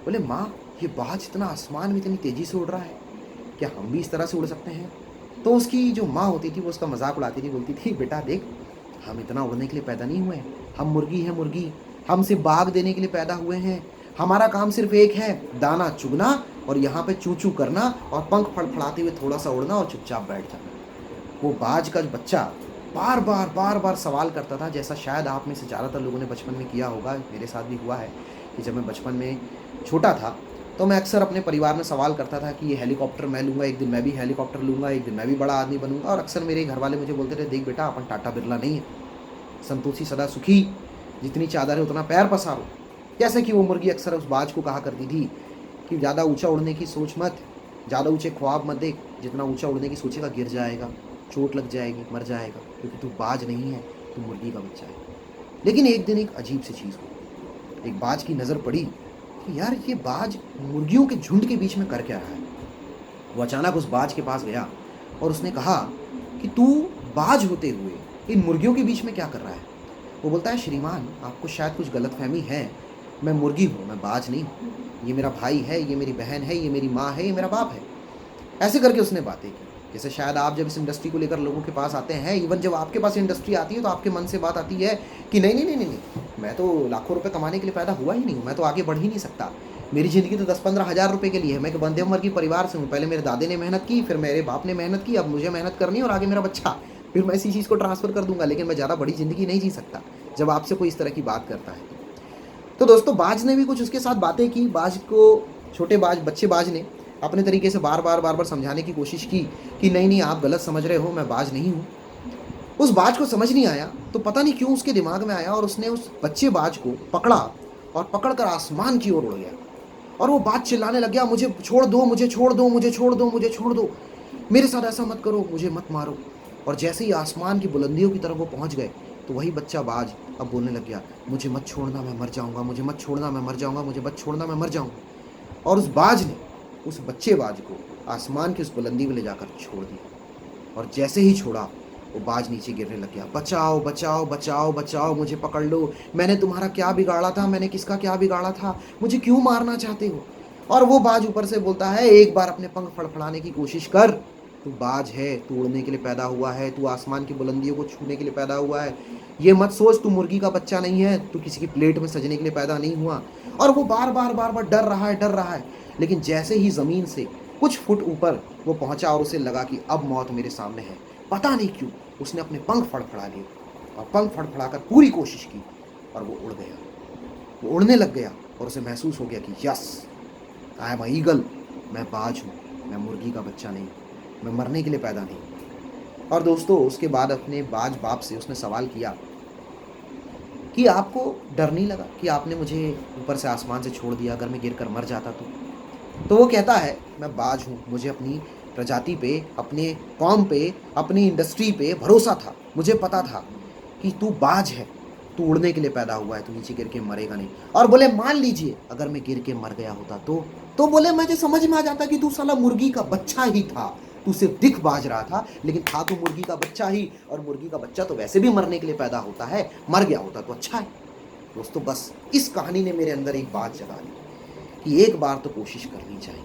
बोले माँ ये बाज इतना आसमान में इतनी तेज़ी से उड़ रहा है, क्या हम भी इस तरह से उड़ सकते हैं? तो उसकी जो माँ होती थी वो उसका मजाक उड़ाती थी, बोलती थी बेटा देख हम इतना उड़ने के लिए पैदा नहीं हुए हैं, हम मुर्गी हैं मुर्गी, हम सिर्फ बाग देने के लिए पैदा हुए हैं। हमारा काम सिर्फ एक है, दाना चुगना और यहाँ पे चू चू करना और पंख फड़फड़ाते हुए थोड़ा सा उड़ना और चुपचाप बैठ जाना। वो बाज का बच्चा बार बार सवाल करता था, जैसा शायद आप में से ज़्यादातर लोगों ने बचपन में किया होगा, मेरे साथ भी हुआ है कि जब मैं बचपन में छोटा था तो मैं अक्सर अपने परिवार में सवाल करता था कि ये हेलीकॉप्टर मैं लूँगा, एक दिन मैं भी हेलीकॉप्टर लूँगा, एक दिन मैं भी बड़ा आदमी बनूँगा। और अक्सर मेरे घर वाले मुझे बोलते थे देख बेटा अपन टाटा बिरला नहीं है, संतोषी सदा सुखी, जितनी चादर है उतना पैर पसारो। जैसे कि वो मुर्गी अक्सर उस बाज को कहा करती थी कि ज़्यादा ऊंचा उड़ने की सोच मत, ज़्यादा ऊंचे ख्वाब मत देख, जितना ऊंचा उड़ने की सोचेगा गिर जाएगा, चोट लग जाएगी, मर जाएगा, क्योंकि तू बाज नहीं है, तू मुर्गी का बच्चा है। लेकिन एक दिन एक अजीब सी चीज़ हुई, एक बाज की नज़र पड़ी कि यार ये बाज मुर्गियों के झुंड के बीच में कर क्या रहा है। वो अचानक उस बाज के पास गया और उसने कहा कि तू बाज होते हुए इन मुर्गियों के बीच में क्या कर रहा है? वो बोलता है श्रीमान आपको शायद कुछ गलतफहमी है, मैं मुर्गी हूँ, मैं बाज नहीं हूँ, ये मेरा भाई है, ये मेरी बहन है, ये मेरी माँ है, ये मेरा बाप है। ऐसे करके उसने बातें की जैसे शायद आप जब इस इंडस्ट्री को लेकर लोगों के पास आते हैं, इवन जब आपके पास इंडस्ट्री आती है तो आपके मन से बात आती है कि नहीं नहीं नहीं नहीं नहीं, मैं तो लाखों रुपए कमाने के लिए पैदा हुआ ही नहीं हूँ, मैं तो आगे बढ़ ही नहीं सकता, मेरी ज़िंदगी तो 10-15 हज़ार रुपये के लिए है, मैं एक मध्यम वर्गीय परिवार से हूँ, पहले मेरे दादे ने मेहनत की, फिर मेरे बाप ने मेहनत की, अब मुझे मेहनत करनी है और आगे मेरा बच्चा, फिर मैं इसी चीज़ को ट्रांसफ़र कर दूंगा, लेकिन मैं ज़्यादा बड़ी ज़िंदगी नहीं जी सकता। जब आपसे कोई इस तरह की बात करता है तो दोस्तों बाज ने भी कुछ उसके साथ बातें की। बाज को, छोटे बाज, बच्चे बाज ने अपने तरीके से बार बार समझाने की कोशिश की कि नहीं नहीं आप गलत समझ रहे हो, मैं बाज नहीं हूँ। उस बाज को समझ नहीं आया, तो पता नहीं क्यों उसके दिमाग में आया और उसने उस बच्चे बाज को पकड़ा और पकड़कर आसमान की ओर उड़ गया। और वो बाज चिल्लाने लग गया, मुझे छोड़ दो, मुझे छोड़ दो, मुझे छोड़ दो, मुझे छोड़ दो, मेरे साथ ऐसा मत करो, मुझे मत मारो। और जैसे ही आसमान की बुलंदियों की तरफ वो पहुंच गए तो वही बच्चा बाज अब बोलने लग गया, मुझे मत छोड़ना, मैं मर जाऊंगा, मुझे मत छोड़ना, मैं मर जाऊंगा, मुझे मत छोड़ना, मैं मर जाऊंगा। और उस बाज ने उस बच्चे बाज को आसमान की उस बुलंदी में ले जाकर छोड़ दिया। और जैसे ही छोड़ा वो बाज नीचे गिरने लग गया, बचाओ बचाओ बचाओ बचाओ, मुझे पकड़ लो, मैंने तुम्हारा क्या बिगाड़ा था, मैंने किसका क्या बिगाड़ा था, मुझे क्यों मारना चाहते हो। और वो बाज ऊपर से बोलता है, एक बार अपने पंख फड़फड़ाने की कोशिश कर, तू बाज है, तू उड़ने के लिए पैदा हुआ है, तू आसमान की बुलंदियों को छूने के लिए पैदा हुआ है, ये मत सोच तू मुर्गी का बच्चा नहीं है, तू किसी की प्लेट में सजने के लिए पैदा नहीं हुआ। और वो बार बार डर रहा है, डर रहा है, लेकिन जैसे ही ज़मीन से कुछ फुट ऊपर वो पहुंचा और उसे लगा कि अब मौत मेरे सामने है, पता नहीं क्यों उसने अपने पंख फड़फड़ा लिए और पंख फड़फड़ाकर पूरी कोशिश की और वो उड़ गया, वो उड़ने लग गया। और उसे महसूस हो गया कि यस, आई एम ईगल, मैं बाज हूँ, मैं मुर्गी का बच्चा नहीं, मैं मरने के लिए पैदा नहीं। और दोस्तों उसके बाद अपने बाज बाप से उसने सवाल किया कि आपको डर नहीं लगा कि आपने मुझे ऊपर से आसमान से छोड़ दिया, अगर मैं गिर कर मर जाता तो वो कहता है, मैं बाज हूँ, मुझे अपनी प्रजाति पे, अपने कौम पे, अपनी इंडस्ट्री पे भरोसा था, मुझे पता था कि तू बाज है, तू उड़ने के लिए पैदा हुआ है, तू नीचे गिर के मरेगा नहीं। और बोले मान लीजिए अगर मैं गिर के मर गया होता तो बोले मुझे समझ में आ जाता कि तू साला मुर्गी का बच्चा ही था, तू सिर्फ दिख बाज रहा था, लेकिन था तो मुर्गी का बच्चा ही, और मुर्गी का बच्चा तो वैसे भी मरने के लिए पैदा होता है, मर गया होता तो अच्छा है। दोस्तों बस इस कहानी ने मेरे अंदर एक बात जगा दी कि एक बार तो कोशिश करनी चाहिए।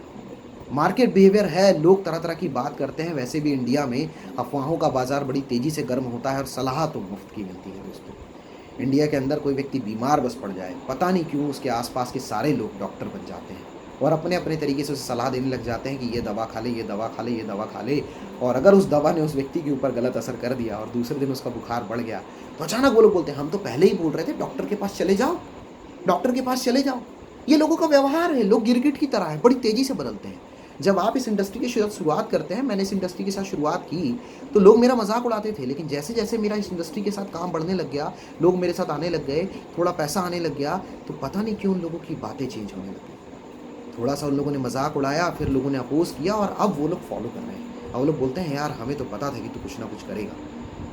मार्केट बिहेवियर है, लोग तरह तरह की बात करते हैं, वैसे भी इंडिया में अफवाहों का बाजार बड़ी तेज़ी से गर्म होता है और सलाह तो मुफ्त की मिलती है। दोस्तों इंडिया के अंदर कोई व्यक्ति बीमार बस पड़ जाए, पता नहीं क्यों उसके आसपास के सारे लोग डॉक्टर बन जाते हैं और अपने अपने तरीके से उसे सलाह देने लग जाते हैं कि ये दवा खा ले, ये दवा खा ले, ये दवा खा ले। और अगर उस दवा ने उस व्यक्ति के ऊपर गलत असर कर दिया और दूसरे दिन उसका बुखार बढ़ गया तो अचानक वो लोग बोलते हैं, हम तो पहले ही बोल रहे थे डॉक्टर के पास चले जाओ, डॉक्टर के पास चले जाओ। ये लोगों का व्यवहार है, लोग गिरगिट की तरह है, बड़ी तेज़ी से बदलते हैं। जब आप इस इंडस्ट्री की शुरुआत करते हैं, मैंने इस इंडस्ट्री के साथ शुरुआत की तो लोग मेरा मजाक उड़ाते थे, लेकिन जैसे जैसे मेरा इस इंडस्ट्री के साथ काम बढ़ने लग गया, लोग मेरे साथ आने लग गए, थोड़ा पैसा आने लग गया, तो पता नहीं क्यों उन लोगों की बातें चेंज होने लगी। थोड़ा सा उन लोगों ने मजाक उड़ाया, फिर लोगों ने अपोज किया और अब वो लोग फॉलो कर रहे हैं। अब वो लोग बोलते हैं यार हमें तो पता था कि तू कुछ ना कुछ करेगा।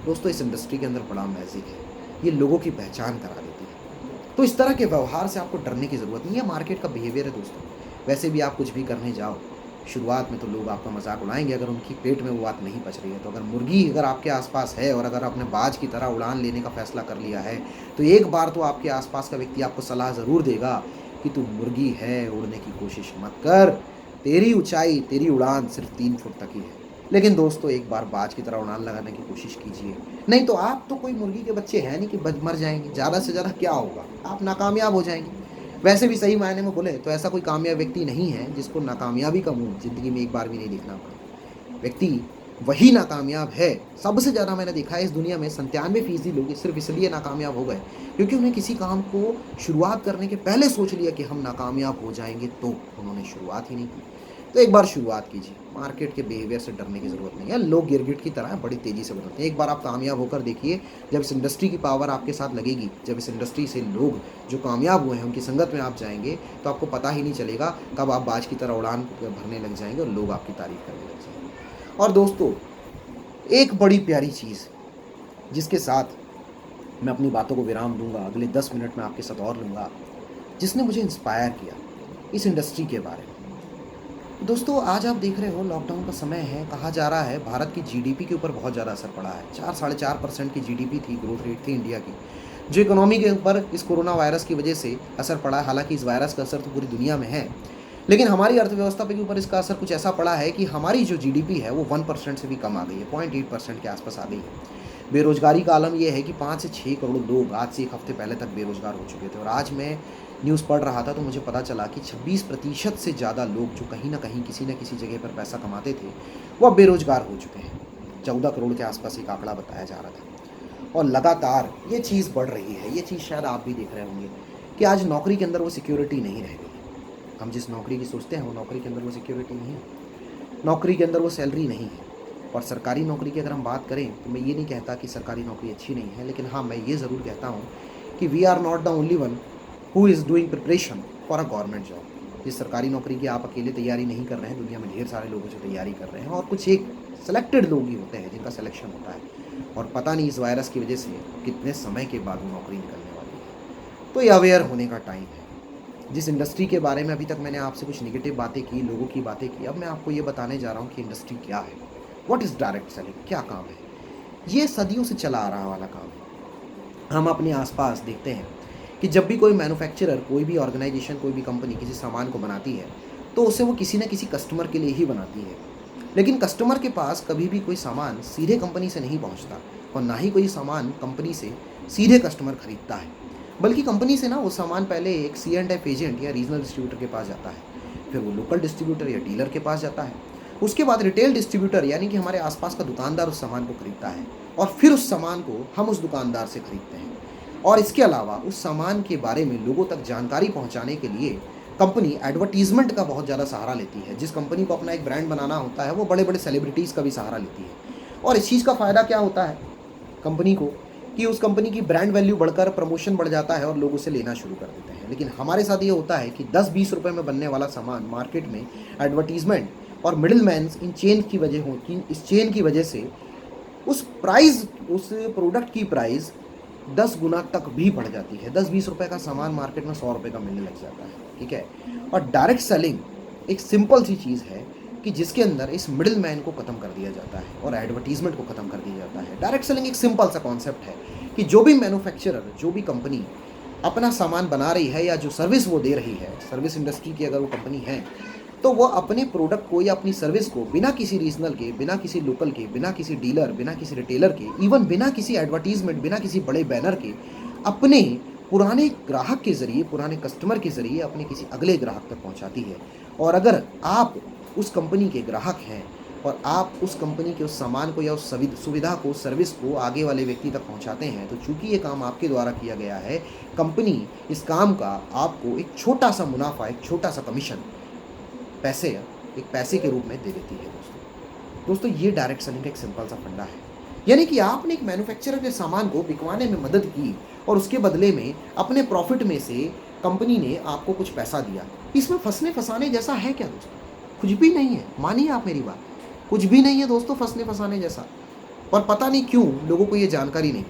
दोस्तों इस इंडस्ट्री के अंदर बड़ा मैजिक है, ये लोगों की पहचान करा देती है। तो इस तरह के व्यवहार से आपको डरने की ज़रूरत नहीं है, मार्केट का बिहेवियर है दोस्तों। वैसे भी आप कुछ भी करने जाओ, शुरुआत में तो लोग आपका मजाक उड़ाएंगे अगर उनकी पेट में वो बात नहीं पच रही है। तो अगर मुर्गी अगर आपके आसपास है और अगर आपने बाज की तरह उड़ान लेने का फैसला कर लिया है तो एक बार तो आपके आसपास का व्यक्ति आपको सलाह ज़रूर देगा कि तू मुर्गी है, उड़ने की कोशिश मत कर, तेरी ऊंचाई, तेरी उड़ान सिर्फ 3 फुट तक ही है। लेकिन दोस्तों एक बार बाज की तरह उड़ान लगाने की कोशिश कीजिए, नहीं तो आप तो कोई मुर्गी के बच्चे हैं नहीं कि मर जाएंगे। ज़्यादा से ज़्यादा क्या होगा, आप नाकामयाब हो जाएंगे। वैसे भी सही मायने में बोले तो ऐसा कोई कामयाब व्यक्ति नहीं है जिसको नाकामयाबी का मुंह ज़िंदगी में एक बार भी नहीं देखना पड़ा। व्यक्ति वही नाकामयाब है, सबसे ज़्यादा मैंने देखा है इस दुनिया में 97% लोग सिर्फ इसलिए नाकामयाब हो गए क्योंकि उन्हें किसी काम को शुरुआत करने के पहले सोच लिया कि हम नाकामयाब हो जाएंगे, तो उन्होंने शुरुआत ही नहीं की। तो एक बार शुरुआत कीजिए, मार्केट के बिहेवियर से डरने की ज़रूरत नहीं है, लोग गिरगिट की तरह बड़ी तेज़ी से बदलते हैं। एक बार आप कामयाब होकर देखिए, जब इस इंडस्ट्री की पावर आपके साथ लगेगी, जब इस इंडस्ट्री से लोग जो कामयाब हुए हैं उनकी संगत में आप जाएंगे तो आपको पता ही नहीं चलेगा कब आप बाज की तरह उड़ान भरने लग जाएंगे और लोग आपकी तारीफ करने लग जाएंगे। और दोस्तों एक बड़ी प्यारी चीज़ जिसके साथ मैं अपनी बातों को विराम दूंगा, अगले 10 मिनट में आपके साथ और लूँगा, जिसने मुझे इंस्पायर किया इस इंडस्ट्री के बारे में। दोस्तों आज आप देख रहे हो लॉकडाउन का समय है, कहा जा रहा है भारत की जीडीपी के ऊपर बहुत ज़्यादा असर पड़ा है। 4-4.5% की जीडीपी थी, ग्रोथ रेट थी इंडिया की, जो इकोनॉमी के ऊपर इस कोरोना वायरस की वजह से असर पड़ा है। हालांकि इस वायरस का असर तो पूरी दुनिया में है, लेकिन हमारी अर्थव्यवस्था पे के ऊपर इसका असर कुछ ऐसा पड़ा है कि हमारी जो जीडीपी है वो 1% से भी कम आ गई है, 0.8% के आसपास आ गई है। बेरोजगारी का आलम ये है कि 5 से 6 करोड़ लोग आज से 1 हफ्ते पहले तक बेरोजगार हो चुके थे, और आज मैं न्यूज़ पढ़ रहा था तो मुझे पता चला कि 26% से ज़्यादा लोग जो कहीं ना कहीं किसी न किसी जगह पर पैसा कमाते थे वो अब बेरोजगार हो चुके हैं। 14 करोड़ के आसपास एक आंकड़ा बताया जा रहा था, और लगातार ये चीज़ बढ़ रही है। ये चीज़ शायद आप भी देख रहे होंगे कि आज नौकरी के अंदर वो सिक्योरिटी नहीं रह गई। हम जिस नौकरी की सोचते हैं वो नौकरी के अंदर वो सिक्योरिटी नहीं है, नौकरी के अंदर वो सैलरी नहीं है। और सरकारी नौकरी की अगर हम बात करें तो मैं ये नहीं कहता कि सरकारी नौकरी अच्छी नहीं है, लेकिन हाँ मैं ये ज़रूर कहता हूँ कि we are not the only one who is doing preparation for a government job. जिस सरकारी नौकरी की आप अकेले तैयारी नहीं कर रहे हैं, दुनिया में ढेर सारे लोग जो तैयारी कर रहे हैं, और कुछ एक सेलेक्टेड लोग ही होते हैं जिनका सिलेक्शन होता है, और पता नहीं इस वायरस की वजह से कितने समय के बाद वो नौकरी निकलने वाली है। तो ये अवेयर होने का टाइम है। जिस इंडस्ट्री के बारे में अभी तक मैंने आपसे कुछ नेगेटिव बातें की, लोगों की बातें की, अब मैं आपको ये बताने जा रहा हूँ कि इंडस्ट्री क्या है, व्हाट इज़ डायरेक्ट सेलिंग, क्या काम है। ये सदियों से चला आ रहा वाला काम है। हम अपने आसपास देखते हैं कि जब भी कोई मैन्युफैक्चरर, कोई भी ऑर्गेनाइजेशन, कोई भी कंपनी किसी सामान को बनाती है तो उसे वो किसी न किसी कस्टमर के लिए ही बनाती है। लेकिन कस्टमर के पास कभी भी कोई सामान सीधे कंपनी से नहीं पहुंचता, और ना ही कोई सामान कंपनी से सीधे कस्टमर खरीदता है, बल्कि कंपनी से ना वो सामान पहले एक C&F एजेंट या रीजनल डिस्ट्रीब्यूटर के पास जाता है, फिर वो लोकल डिस्ट्रीब्यूटर या डीलर के पास जाता है, उसके बाद रिटेल डिस्ट्रीब्यूटर यानी कि हमारे आसपास का दुकानदार उस सामान को खरीदता है, और फिर उस सामान को हम उस दुकानदार से खरीदते हैं। और इसके अलावा उस सामान के बारे में लोगों तक जानकारी पहुंचाने के लिए कंपनी एडवर्टीजमेंट का बहुत ज़्यादा सहारा लेती है। जिस कंपनी को अपना एक ब्रांड बनाना होता है वो बड़े बड़े सेलिब्रिटीज़ का भी सहारा लेती है। और इस चीज़ का फ़ायदा क्या होता है कंपनी को, कि उस कंपनी की ब्रांड वैल्यू बढ़कर प्रमोशन बढ़ जाता है और लोग उसे लेना शुरू कर देते हैं। लेकिन हमारे साथ ये होता है कि 10-20 रुपये में बनने वाला सामान मार्केट में एडवर्टीजमेंट और मिडिल मैन्स इन चेन की वजह हो, कि इस चेन की वजह से उस प्रोडक्ट की प्राइस 10 गुना तक भी बढ़ जाती है। 10-20 रुपये का सामान मार्केट में 100 रुपये का मिलने लग जाता है, ठीक है। और डायरेक्ट सेलिंग एक सिंपल सी चीज़ है कि जिसके अंदर इस मिडिल मैन को ख़त्म कर दिया जाता है और एडवर्टीजमेंट को ख़त्म कर दिया जाता है। डायरेक्ट सेलिंग एक सिंपल सा कॉन्सेप्ट है कि जो भी मैन्युफैक्चरर, जो भी कंपनी अपना सामान बना रही है या जो सर्विस वो दे रही है, सर्विस इंडस्ट्री की अगर वो कंपनी है, तो वो अपने प्रोडक्ट को या अपनी सर्विस को बिना किसी रीजनल के, बिना किसी लोकल के, बिना किसी डीलर, बिना किसी रिटेलर के, इवन बिना किसी एडवर्टीजमेंट, बिना किसी बड़े बैनर के, अपने पुराने ग्राहक के ज़रिए, पुराने कस्टमर के ज़रिए अपने किसी अगले ग्राहक तक पहुंचाती है। और अगर आप उस कंपनी के ग्राहक हैं और आप उस कंपनी के उस सामान को या उस सुविधा को, सर्विस को आगे वाले व्यक्ति तक पहुंचाते हैं, तो चूंकि ये काम आपके द्वारा किया गया है, कंपनी इस काम का आपको एक छोटा सा मुनाफा, एक छोटा सा कमीशन, पैसे, एक पैसे के रूप में दे देती है। दोस्तों ये डायरेक्ट सेलिंग का एक सिंपल सा फंडा है। यानी कि आपने एक मैन्युफैक्चरर के सामान को बिकवाने में मदद की और उसके बदले में अपने प्रॉफिट में से कंपनी ने आपको कुछ पैसा दिया। इसमें फंसने फंसाने जैसा है क्या दोस्तों? कुछ भी नहीं है, मानिए आप मेरी बात, कुछ भी नहीं है दोस्तों फंसने फंसाने जैसा। और पता नहीं क्यों लोगों को ये जानकारी नहीं।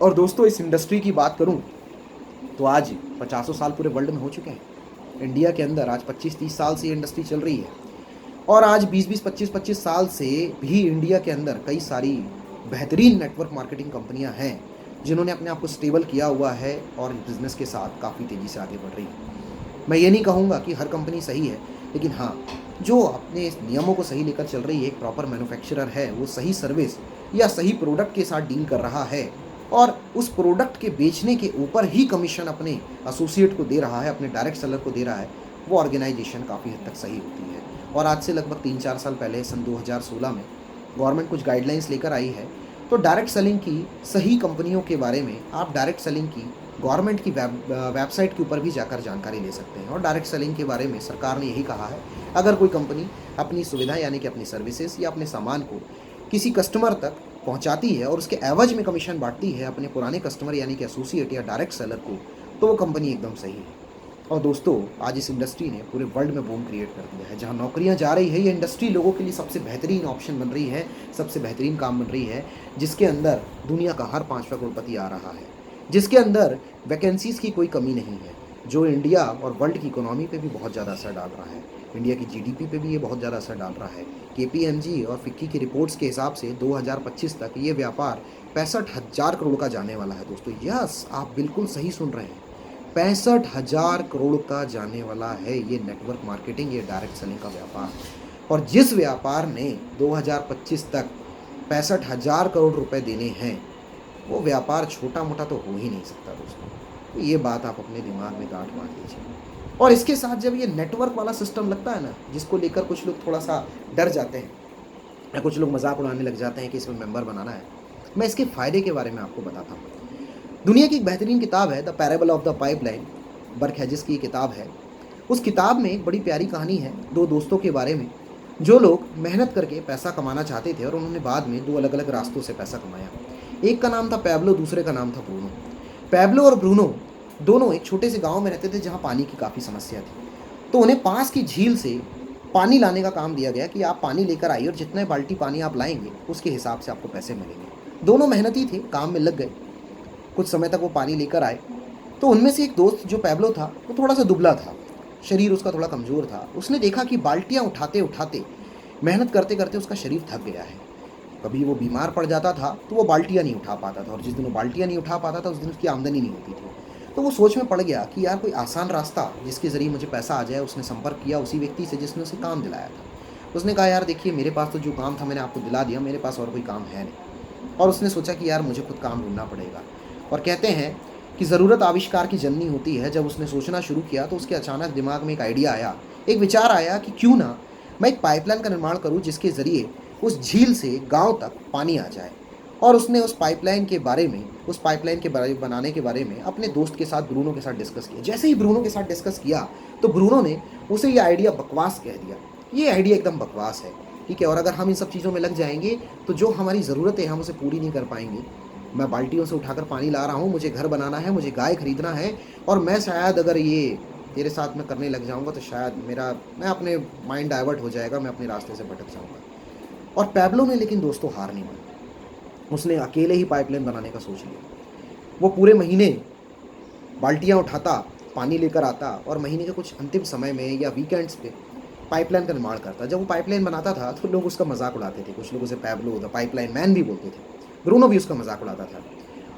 और दोस्तों इस इंडस्ट्री की बात करूं तो आज 50 साल पूरे वर्ल्ड में हो चुके हैं। इंडिया के अंदर आज 25-30 साल से ये इंडस्ट्री चल रही है, और आज 20-20, 25-25 साल से भी इंडिया के अंदर कई सारी बेहतरीन नेटवर्क मार्केटिंग कंपनियां हैं जिन्होंने अपने आप को स्टेबल किया हुआ है और बिज़नेस के साथ काफ़ी तेज़ी से आगे बढ़ रही है। मैं ये नहीं कहूँगा कि हर कंपनी सही है, लेकिन हाँ, जो अपने नियमों को सही लेकर चल रही है, एक प्रॉपर मैन्युफैक्चरर है, वो सही सर्विस या सही प्रोडक्ट के साथ डील कर रहा है और उस प्रोडक्ट के बेचने के ऊपर ही कमीशन अपने एसोसिएट को दे रहा है, अपने डायरेक्ट सेलर को दे रहा है, वो ऑर्गेनाइजेशन काफ़ी हद तक सही होती है। और आज से लगभग 3-4 साल पहले सन 2016 में गवर्नमेंट कुछ गाइडलाइंस लेकर आई है, तो डायरेक्ट सेलिंग की सही कंपनियों के बारे में आप डायरेक्ट सेलिंग की गवर्नमेंट की वेबसाइट के ऊपर भी जाकर जानकारी ले सकते हैं। और डायरेक्ट सेलिंग के बारे में सरकार ने यही कहा है, अगर कोई कंपनी अपनी सुविधा यानी कि अपनी सर्विसेज या अपने सामान को किसी कस्टमर तक पहुंचाती है और उसके एवज में कमीशन बांटती है अपने पुराने कस्टमर यानी कि एसोसिएट या डायरेक्ट सेलर को, तो वो कंपनी एकदम सही है। और दोस्तों आज इस इंडस्ट्री ने पूरे वर्ल्ड में बूम क्रिएट कर दिया है। जहां नौकरियां जा रही है, ये इंडस्ट्री लोगों के लिए सबसे बेहतरीन ऑप्शन बन रही है, सबसे बेहतरीन काम बन रही है, जिसके अंदर दुनिया का हर 5वां करोड़पति आ रहा है, जिसके अंदर वैकेंसीज़ की कोई कमी नहीं है, जो इंडिया और वर्ल्ड की इकोनॉमी पे भी बहुत ज़्यादा असर डाल रहा है। इंडिया की जीडीपी पे भी ये बहुत ज़्यादा असर डाल रहा है। केपीएमजी और फिक्की की रिपोर्ट्स के हिसाब से 2025 तक ये व्यापार 65,000 करोड़ का जाने वाला है। दोस्तों यस, आप बिल्कुल सही सुन रहे हैं, 65,000 करोड़ का जाने वाला है ये नेटवर्क मार्केटिंग, ये डायरेक्ट सेलिंग का व्यापार। और जिस व्यापार ने 2025 तक 65,000 करोड़ रुपए देने हैं, वो व्यापार छोटा मोटा तो हो ही नहीं सकता दोस्तों। तो ये बात आप अपने दिमाग में गांठ बांध लीजिए। और इसके साथ जब ये नेटवर्क वाला सिस्टम लगता है ना, जिसको लेकर कुछ लोग थोड़ा सा डर जाते हैं या कुछ लोग मजाक उड़ाने लग जाते हैं कि इसमें मेंबर बनाना है, मैं इसके फ़ायदे के बारे में आपको बताता हूँ। दुनिया की एक बेहतरीन किताब है the parable of the pipeline, Burke Hedges की किताब है। उस किताब में एक बड़ी प्यारी कहानी है दो दोस्तों के बारे में, जो लोग मेहनत करके पैसा कमाना चाहते थे और उन्होंने बाद में दो अलग अलग रास्तों से पैसा कमाया। एक का नाम था पैब्लो, दूसरे का नाम था ब्रूनो। पैब्लो और ब्रूनो दोनों एक छोटे से गांव में रहते थे जहां पानी की काफ़ी समस्या थी। तो उन्हें पास की झील से पानी लाने का काम दिया गया कि आप पानी लेकर आइए और जितने बाल्टी पानी आप लाएंगे उसके हिसाब से आपको पैसे मिलेंगे। दोनों मेहनती थे, काम में लग गए। कुछ समय तक वो पानी लेकर आए तो उनमें से एक दोस्त जो पैब्लो था वो थोड़ा सा दुबला था, शरीर उसका थोड़ा कमज़ोर था। उसने देखा कि बाल्टियाँ उठाते उठाते, मेहनत करते करते उसका शरीर थक गया है। कभी वो बीमार पड़ जाता था तो वो बाल्टियाँ नहीं उठा पाता था, और जिस दिन वो बाल्टियाँ नहीं उठा पाता था उस दिन उसकी आमदनी नहीं होती थी। तो वो सोच में पड़ गया कि यार कोई आसान रास्ता जिसके ज़रिए मुझे पैसा आ जाए। उसने संपर्क किया उसी व्यक्ति से जिसने उसे काम दिलाया था। उसने कहा यार देखिए, मेरे पास तो जो काम था मैंने आपको दिला दिया, मेरे पास और कोई काम है नहीं। और उसने सोचा कि यार मुझे खुद काम ढूंढना पड़ेगा। और कहते हैं कि ज़रूरत आविष्कार की जननी होती है। जब उसने सोचना शुरू किया तो उसके अचानक दिमाग में एक आइडिया आया, एक विचार आया कि क्यों ना मैं एक पाइपलाइन का निर्माण करूं जिसके ज़रिए उस झील से गांव तक पानी आ जाए। और उसने उस पाइपलाइन के बारे में, उस पाइपलाइन के बारे बनाने के बारे में अपने दोस्त के साथ, ब्रूनो के साथ डिस्कस किया। जैसे ही ब्रूनो के साथ डिस्कस किया तो ब्रूनो ने उसे ये आइडिया बकवास कह दिया। ये आइडिया एकदम बकवास है, ठीक है, और अगर हम इन सब चीज़ों में लग जाएंगे तो जो हमारी ज़रूरत है हम उसे पूरी नहीं कर पाएंगे। मैं बाल्टियों से उठाकर पानी ला रहा हूँ, मुझे घर बनाना है, मुझे गाय खरीदना है, और मैं शायद अगर ये तेरे साथ में करने लग जाऊँगा तो शायद मैं अपने माइंड डाइवर्ट हो जाएगा, मैं अपने रास्ते से भटक जाऊँगा। और पैब्लो ने लेकिन दोस्तों हार नहीं मानी। उसने अकेले ही पाइपलाइन बनाने का सोच लिया। वो पूरे महीने बाल्टियाँ उठाता, पानी लेकर आता, और महीने के कुछ अंतिम समय में या वीकेंड्स पे पाइपलाइन का निर्माण करता। जब वो पाइपलाइन बनाता था तो लोग उसका मजाक उड़ाते थे। कुछ लोग उसे पैब्लो द पाइपलाइन मैन भी बोलते थे। ब्रूनो भी उसका मजाक उड़ाता था,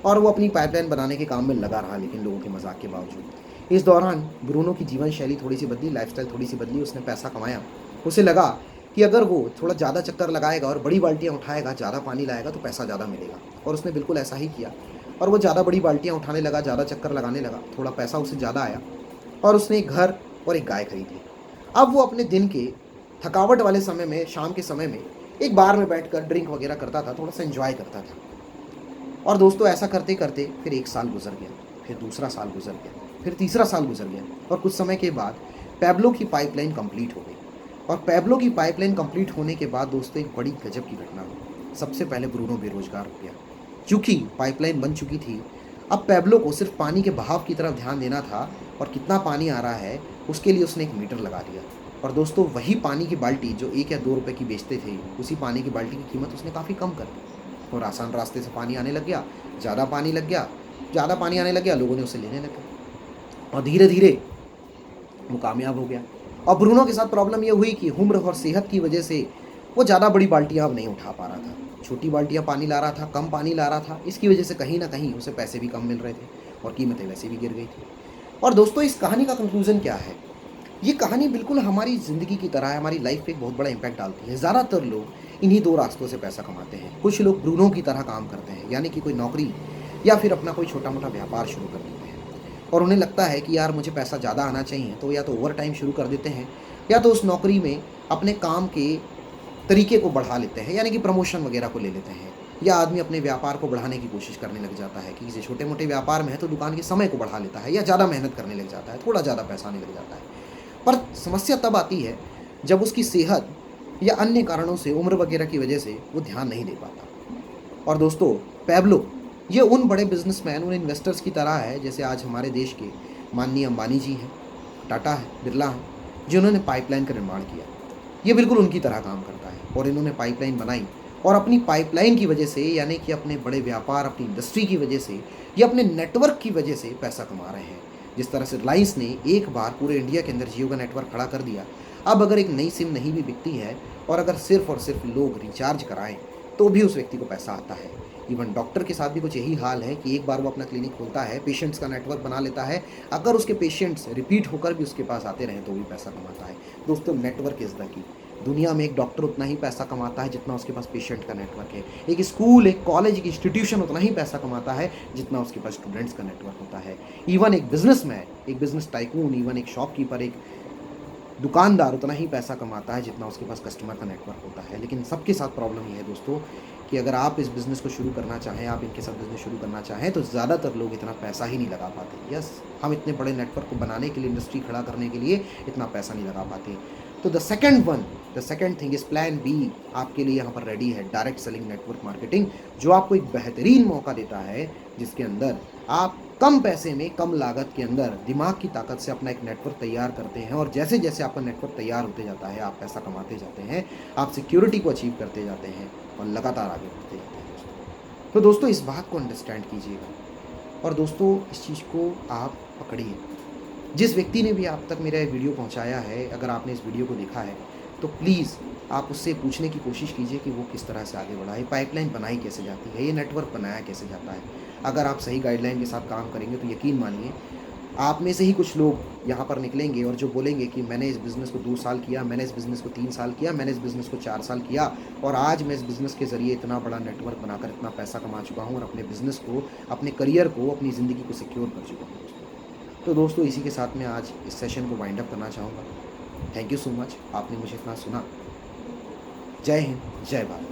और वो अपनी पाइपलाइन बनाने के काम में लगा रहा, लेकिन लोगों के मजाक के बावजूद। इस दौरान ब्रूनो की जीवन शैली थोड़ी सी बदली, लाइफस्टाइल थोड़ी सी बदली। उसने पैसा कमाया। उसे लगा कि अगर वो थोड़ा ज़्यादा चक्कर लगाएगा और बड़ी बाल्टियाँ उठाएगा, ज़्यादा पानी लाएगा तो पैसा ज़्यादा मिलेगा। और उसने बिल्कुल ऐसा ही किया, और वो ज़्यादा बड़ी बाल्टियाँ उठाने लगा, ज़्यादा चक्कर लगाने लगा, थोड़ा पैसा उसे ज़्यादा आया, और उसने एक घर और एक गाय खरीद ली। अब वो अपने दिन के थकावट वाले समय में, शाम के समय में एक बार में बैठकर ड्रिंक वगैरह करता था, थोड़ा सा एंजॉय करता था। और दोस्तों ऐसा करते करते फिर एक साल गुजर गया, फिर दूसरा साल गुजर गया, फिर तीसरा साल गुजर गया, और कुछ समय के बाद पैब्लो की पाइपलाइन कंप्लीट हो गई। और पैब्लो की पाइपलाइन कंप्लीट होने के बाद दोस्तों एक बड़ी गजब की घटना हुई। सबसे पहले ब्रूनो बेरोजगार हो गया, क्योंकि पाइपलाइन बन चुकी थी। अब पैब्लो को सिर्फ पानी के बहाव की तरफ ध्यान देना था, और कितना पानी आ रहा है उसके लिए उसने एक मीटर लगा दिया। और दोस्तों वही पानी की बाल्टी जो 1 या 2 रुपए की बेचते थे, उसी पानी की बाल्टी की कीमत उसने काफ़ी कम कर दी, और आसान रास्ते से पानी आने लग गया। ज़्यादा पानी लग गया, ज़्यादा पानी आने लग गया, लोगों ने उसे लेने लगे, और धीरे धीरे वो कामयाब हो गया। और ब्रूनो के साथ प्रॉब्लम ये हुई कि उम्र और सेहत की वजह से वो ज़्यादा बड़ी बाल्टियाँ अब नहीं उठा पा रहा था। छोटी बाल्टियाँ पानी ला रहा था, कम पानी ला रहा था। इसकी वजह से कहीं ना कहीं उसे पैसे भी कम मिल रहे थे, और कीमतें वैसे भी गिर गई थी। और दोस्तों इस कहानी का कंक्लूजन क्या है? ये कहानी बिल्कुल हमारी ज़िंदगी की तरह है, हमारी लाइफ पे एक बहुत बड़ा इम्पैक्ट डालती है। ज़्यादातर लोग इन्हीं 2 रास्तों से पैसा कमाते हैं। कुछ लोग ब्रूनो की तरह काम करते हैं, यानी कि कोई नौकरी या फिर अपना कोई छोटा मोटा व्यापार शुरू कर देते हैं, और उन्हें लगता है कि यार मुझे पैसा ज़्यादा आना चाहिए, तो या तो ओवर टाइम शुरू कर देते हैं, या तो उस नौकरी में अपने काम के तरीके को बढ़ा लेते हैं, यानी कि प्रमोशन वगैरह को ले लेते हैं। या आदमी अपने व्यापार को बढ़ाने की कोशिश करने लग जाता है कि किसी छोटे मोटे व्यापार में है तो दुकान के समय को बढ़ा लेता है, या ज़्यादा मेहनत करने लग जाता है, थोड़ा ज़्यादा पैसा आने लग जाता है। पर समस्या तब आती है जब उसकी सेहत या अन्य कारणों से, उम्र वगैरह की वजह से वो ध्यान नहीं दे पाता। और दोस्तों पैब्लो ये उन बड़े बिजनेसमैन, उन इन्वेस्टर्स की तरह है जैसे आज हमारे देश के माननीय अंबानी जी हैं, टाटा है, बिरला हैं, जिन्होंने पाइपलाइन का निर्माण किया। ये बिल्कुल उनकी तरह काम करता है, और इन्होंने पाइपलाइन बनाई, और अपनी पाइपलाइन की वजह से, यानी कि अपने बड़े व्यापार, अपनी इंडस्ट्री की वजह से, या अपने नेटवर्क की वजह से पैसा कमा रहे हैं। जिस तरह से रिलायंस ने एक बार पूरे इंडिया के अंदर जियो का नेटवर्क खड़ा कर दिया, अब अगर एक नई सिम नहीं भी बिकती है, और अगर सिर्फ और सिर्फ लोग रिचार्ज कराएं, तो भी उस व्यक्ति को पैसा आता है। इवन डॉक्टर के साथ भी कुछ यही हाल है कि एक बार वो अपना क्लिनिक खोलता है, पेशेंट्स का नेटवर्क बना लेता है, अगर उसके पेशेंट्स रिपीट होकर भी उसके पास आते रहें तो भी पैसा कमाता है। दोस्तों, नेटवर्क इज़ द की। दुनिया में एक डॉक्टर उतना ही पैसा कमाता है जितना उसके पास पेशेंट का नेटवर्क है। एक स्कूल, एक कॉलेज, एक इंस्टीट्यूशन उतना ही पैसा कमाता है जितना उसके पास स्टूडेंट्स का नेटवर्क होता है। इवन एक बिजनेसमैन, एक बिजनेस टाइकून, इवन एक शॉपकीपर, एक दुकानदार उतना ही पैसा कमाता है जितना उसके पास कस्टमर का नेटवर्क होता है। लेकिन सबके साथ प्रॉब्लम ये है दोस्तों कि अगर आप इस बिज़नेस को शुरू करना चाहें, आप इनके साथ बिज़नेस शुरू करना चाहें, तो ज़्यादातर लोग इतना पैसा ही नहीं लगा पाते। यस, हम इतने बड़े नेटवर्क को बनाने के लिए, इंडस्ट्री खड़ा करने के लिए इतना पैसा नहीं लगा पाते। तो the second thing is plan B आपके लिए यहाँ पर रेडी है, डायरेक्ट सेलिंग नेटवर्क मार्केटिंग, जो आपको एक बेहतरीन मौका देता है जिसके अंदर आप कम पैसे में, कम लागत के अंदर दिमाग की ताकत से अपना एक नेटवर्क तैयार करते हैं, और जैसे जैसे आपका नेटवर्क तैयार होते जाता है, आप पैसा कमाते जाते हैं, आप सिक्योरिटी को अचीव करते जाते हैं और लगातार आगे बढ़ते जाते हैं दोस्तों। तो दोस्तों, इस बात को अंडरस्टैंड कीजिएगा और दोस्तों इस चीज़ को आप पकड़िए। जिस व्यक्ति ने भी आप तक मेरा वीडियो पहुंचाया है, अगर आपने इस वीडियो को देखा है तो प्लीज़ आप उससे पूछने की कोशिश कीजिए कि वो किस तरह से आगे बढ़ा है, पाइपलाइन बनाई कैसे जाती है, ये नेटवर्क बनाया कैसे जाता है। अगर आप सही गाइडलाइन के साथ काम करेंगे तो यकीन मानिए आप में से ही कुछ लोग यहाँ पर निकलेंगे और जो बोलेंगे कि मैंने इस बिज़नेस को 2 साल किया, मैंने इस बिज़नेस को 3 साल किया, मैंने इस बिज़नेस को 4 साल किया और आज मैं इस बिज़नेस के ज़रिए इतना बड़ा नेटवर्क बनाकर इतना पैसा कमा चुका हूँ और अपने बिज़नेस को, अपने करियर को, अपनी ज़िंदगी को सिक्योर कर चुका हूँ दोस्तों। तो दोस्तों, इसी के साथ मैं आज इस सेशन को वाइंड अप करना चाहूँगा। थैंक यू सो मच, आपने मुझे इतना सुना। जय हिंद, जय भारत।